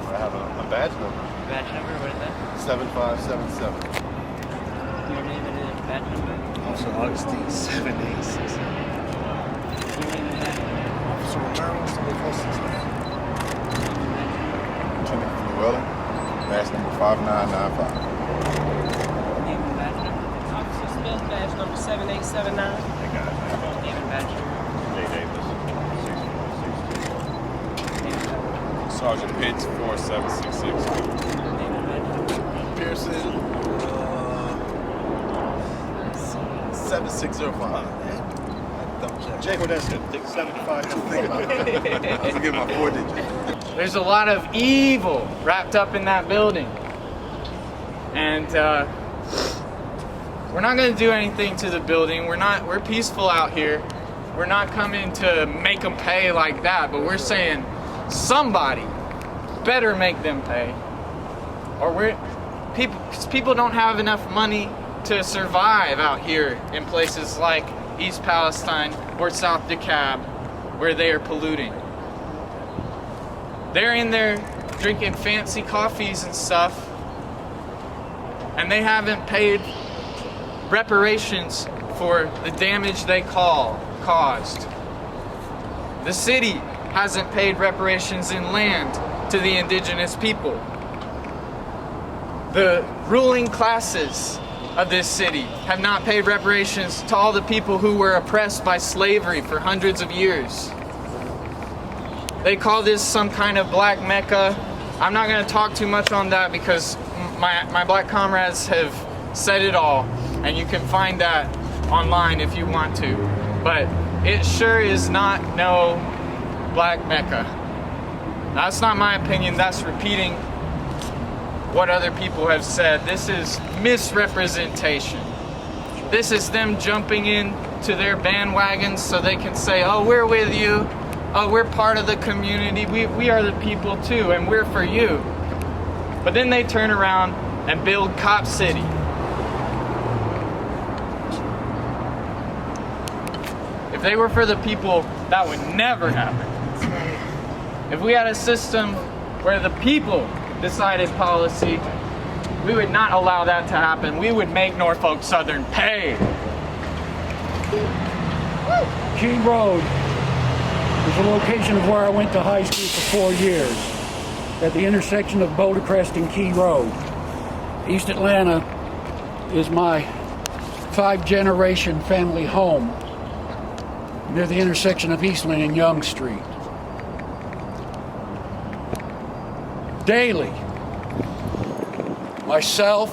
I have a badge number. Badge number, what is that? 7577. Your name and a badge number? Officer Augustine 786. Your name and badge number? Officer Romero 7469. Lieutenant Llewellyn, badge number 5995. Name and badge number? Officer Smith, badge number 7879. I got it. Name and badge number? Jay Davis, 6162. Name and badge number? Sergeant Pitts, 4766. Name and badge number? Pearson 7605. Jacob, that's it. 75. I forget my 4 digits. There's a lot of evil wrapped up in that building. And we're not going to do anything to the building. We're peaceful out here. We're not coming to make them pay like that, but we're saying somebody better make them pay. Or people don't have enough money to survive out here in places like East Palestine or South DeKalb, where they are polluting. They're in there drinking fancy coffees and stuff, and they haven't paid reparations for the damage they caused. The city hasn't paid reparations in land to the indigenous people. The ruling classes of this city have not paid reparations to all the people who were oppressed by slavery for hundreds of years. They call this some kind of black Mecca. I'm not going to talk too much on that because my black comrades have said it all, and you can find that online if you want to. But it sure is not no black Mecca. That's not my opinion. That's repeating what other people have said. This is misrepresentation. This is them jumping in to their bandwagons so they can say, oh, we're with you. Oh, we're part of the community. We are the people too, and we're for you. But then they turn around and build Cop City. If they were for the people, that would never happen. If we had a system where the people decided policy, we would not allow that to happen. We would make Norfolk Southern pay. Key Road is the location of where I went to high school for 4 years, at the intersection of Boulder Crest and Key Road. East Atlanta is my 5-generation family home, near the intersection of Eastland and Young Street. Daily, myself,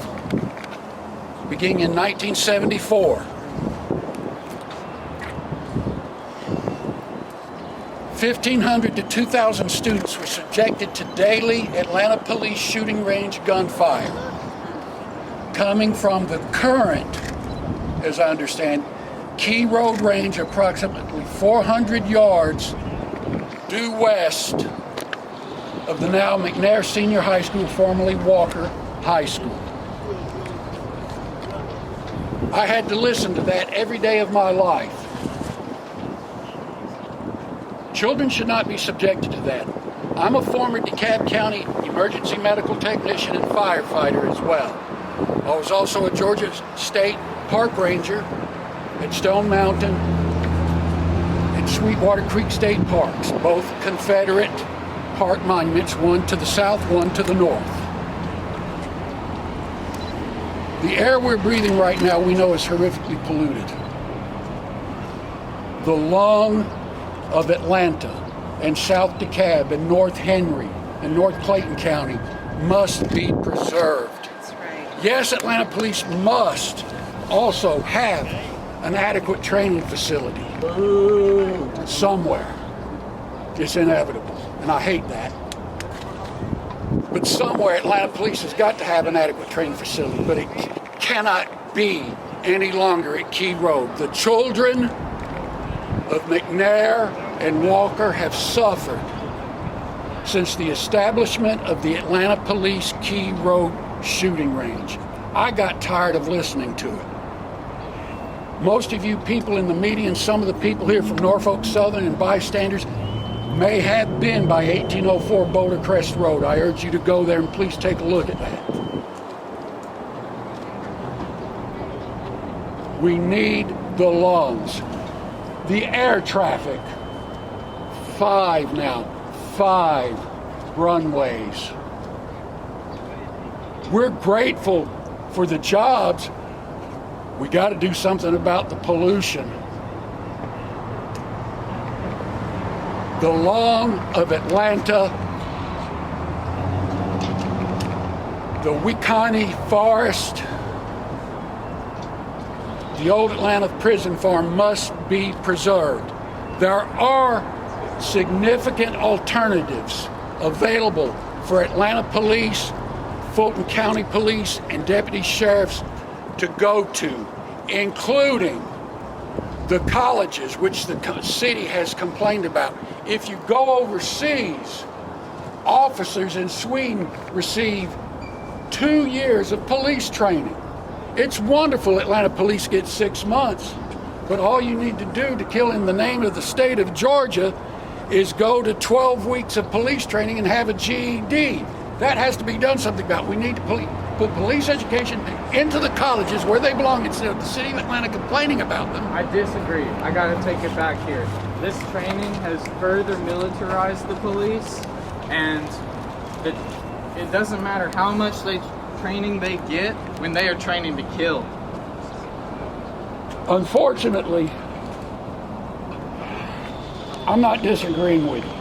beginning in 1974, 1,500 to 2,000 students were subjected to daily Atlanta police shooting range gunfire, coming from the current, as I understand, Key Road range, approximately 400 yards due west of the now McNair Senior High School, formerly Walker High School. I had to listen to that every day of my life. Children should not be subjected to that. I'm a former DeKalb County emergency medical technician and firefighter as well. I was also a Georgia State Park Ranger at Stone Mountain and Sweetwater Creek State Parks, both Confederate park monuments, one to the south, one to the north. The air we're breathing right now we know is horrifically polluted. The lung of Atlanta and South DeKalb and North Henry and North Clayton County must be preserved. That's right. Yes, Atlanta police must also have an adequate training facility somewhere. It's inevitable, and I hate that. But somewhere Atlanta police has got to have an adequate training facility, but it cannot be any longer at Key Road. The children of McNair and Walker have suffered since the establishment of the Atlanta Police Key Road shooting range. I got tired of listening to it. Most of you people in the media and some of the people here from Norfolk Southern and bystanders, may have been by 1804 Boulder Crest Road. I urge you to go there and please take a look at that. We need the lawns. The air traffic, 5 now, 5 runways. We're grateful for the jobs. We got to do something about the pollution. The lawn of Atlanta, the Weconnie Forest, the old Atlanta prison farm must be preserved. There are significant alternatives available for Atlanta police, Fulton County Police, and deputy sheriffs to go to, including the colleges, which the city has complained about. If you go overseas, officers in Sweden receive 2 years of police training. It's wonderful Atlanta police get 6 months, but all you need to do to kill in the name of the state of Georgia is go to 12 weeks of police training and have a GED. That has to be done something about. We need to put police education into the colleges where they belong instead of the city of Atlanta complaining about them. I disagree. I gotta take it back here. This training has further militarized the police, and it doesn't matter how much training they get when they are training to kill. Unfortunately, I'm not disagreeing with you.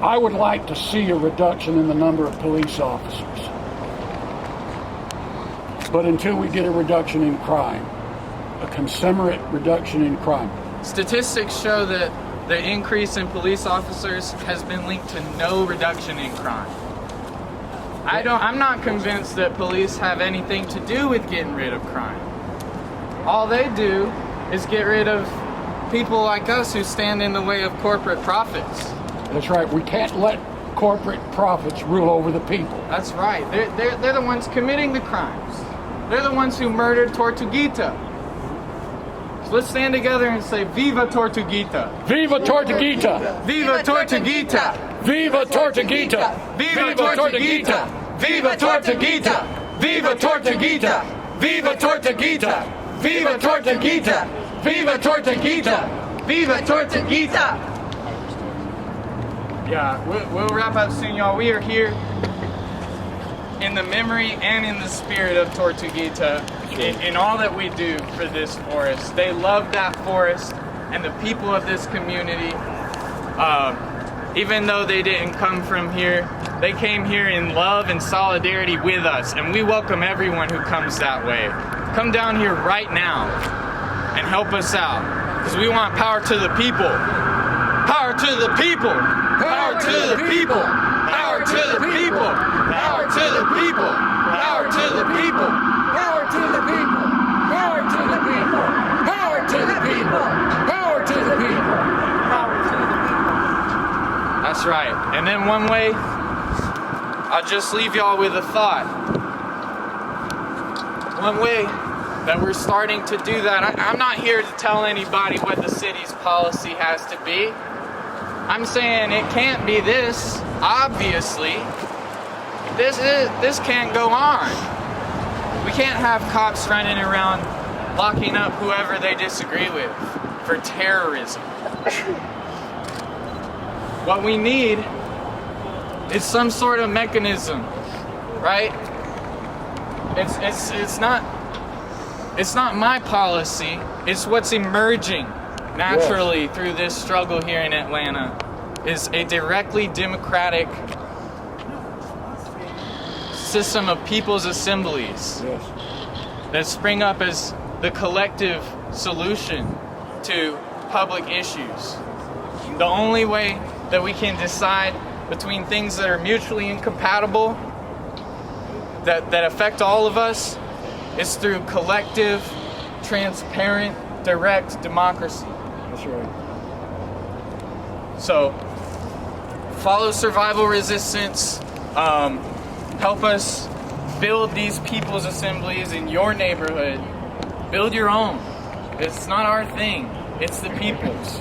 I would like to see a reduction in the number of police officers. But until we get a reduction in crime, a commensurate reduction in crime. Statistics show that the increase in police officers has been linked to no reduction in crime. I'm not convinced that police have anything to do with getting rid of crime. All they do is get rid of people like us who stand in the way of corporate profits. That's right. We can't let corporate profits rule over the people. That's right. They're the ones committing the crimes. They're the ones who murdered Tortuguita. So let's stand together and say, Viva Tortuguita! Viva Tortuguita! Viva Tortuguita! Viva Tortuguita! Viva Tortuguita! Viva Tortuguita! Viva Tortuguita! Viva Tortuguita! Viva Tortuguita! Viva Tortuguita! Viva Tortuguita! Yeah, we'll wrap up soon, y'all. We are here in the memory and in the spirit of Tortuguita in all that we do for this forest. They love that forest and the people of this community. Even though they didn't come from here, they came here in love and solidarity with us, and we welcome everyone who comes that way. Come down here right now and help us out, because we want power to the people. Power to the people! Power to the people! Power to the people! Power to the people! Power to the people! Power to the people! Power to the people! Power to the people! Power to the people! Power to the people. That's right. And then one way, I'll just leave y'all with a thought. One way that we're starting to do that, I'm not here to tell anybody what the city's policy has to be. I'm saying it can't be this, obviously. This can't go on. We can't have cops running around locking up whoever they disagree with for terrorism. What we need is some sort of mechanism, right? It's not my policy. It's what's emerging naturally through this struggle here in Atlanta is a directly democratic system of people's assemblies that spring up as the collective solution to public issues. The only way that we can decide between things that are mutually incompatible, that affect all of us, is through collective, transparent, direct democracy. That's right. So, follow survival resistance. Help us build these people's assemblies in your neighborhood. Build your own. It's not our thing. It's the people's.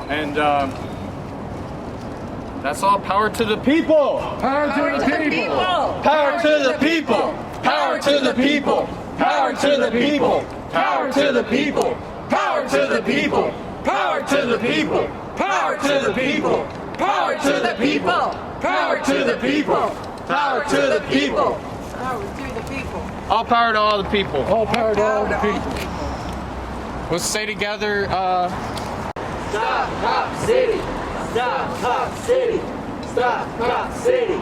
And that's all. Power to the people. Power to the people. Power to the people. Power to the people. Power to the people. Power to the people. Power to the people. Power to the people. Power to the people. Power to the people. Power to the people. Power to the people. Power to the people. All power to all the people. All power to all the people. Let's say together, Stop Cop City! Stop Cop City! Stop Cop City!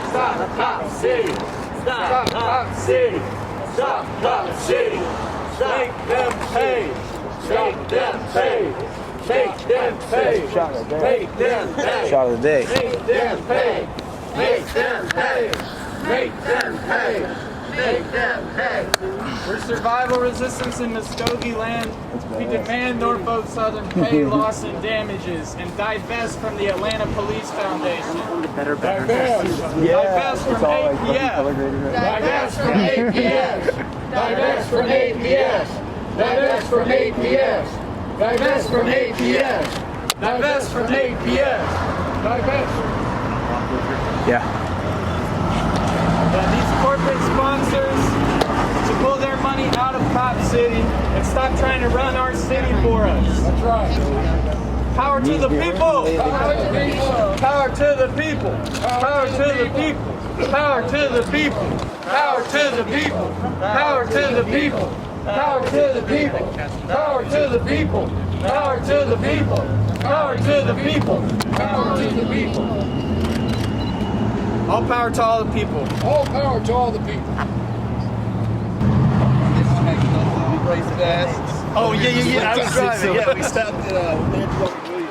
Stop Cop City! Stop Cop City! Stop Cop City! Make them pay! Make them pay! Make them pay! Make them pay! Shot of the day. Make them pay! Make them pay! Make them pay! Make them pay! for survival resistance in Muskogee land, we demand Norfolk Southern pay loss and damages and divest from the Atlanta Police Foundation. Divest from APF. Divest from APS. Divest from APS. Divest from APS. Divest from APS. Divest from APS. Divest. These corporate sponsors to pull their money out of Cop City and stop trying to run our city for us. That's right. Power to the people. Power to the people. Power to the people. Power to the people. Power to the people. Power to the people. Power to the people. Power to the people. Power to the people. Power to the people. Power to the people. Power to the people. All power to all the people. All power to all the people. Oh yeah. I was driving. Yeah, we stopped at Norfolk Williams.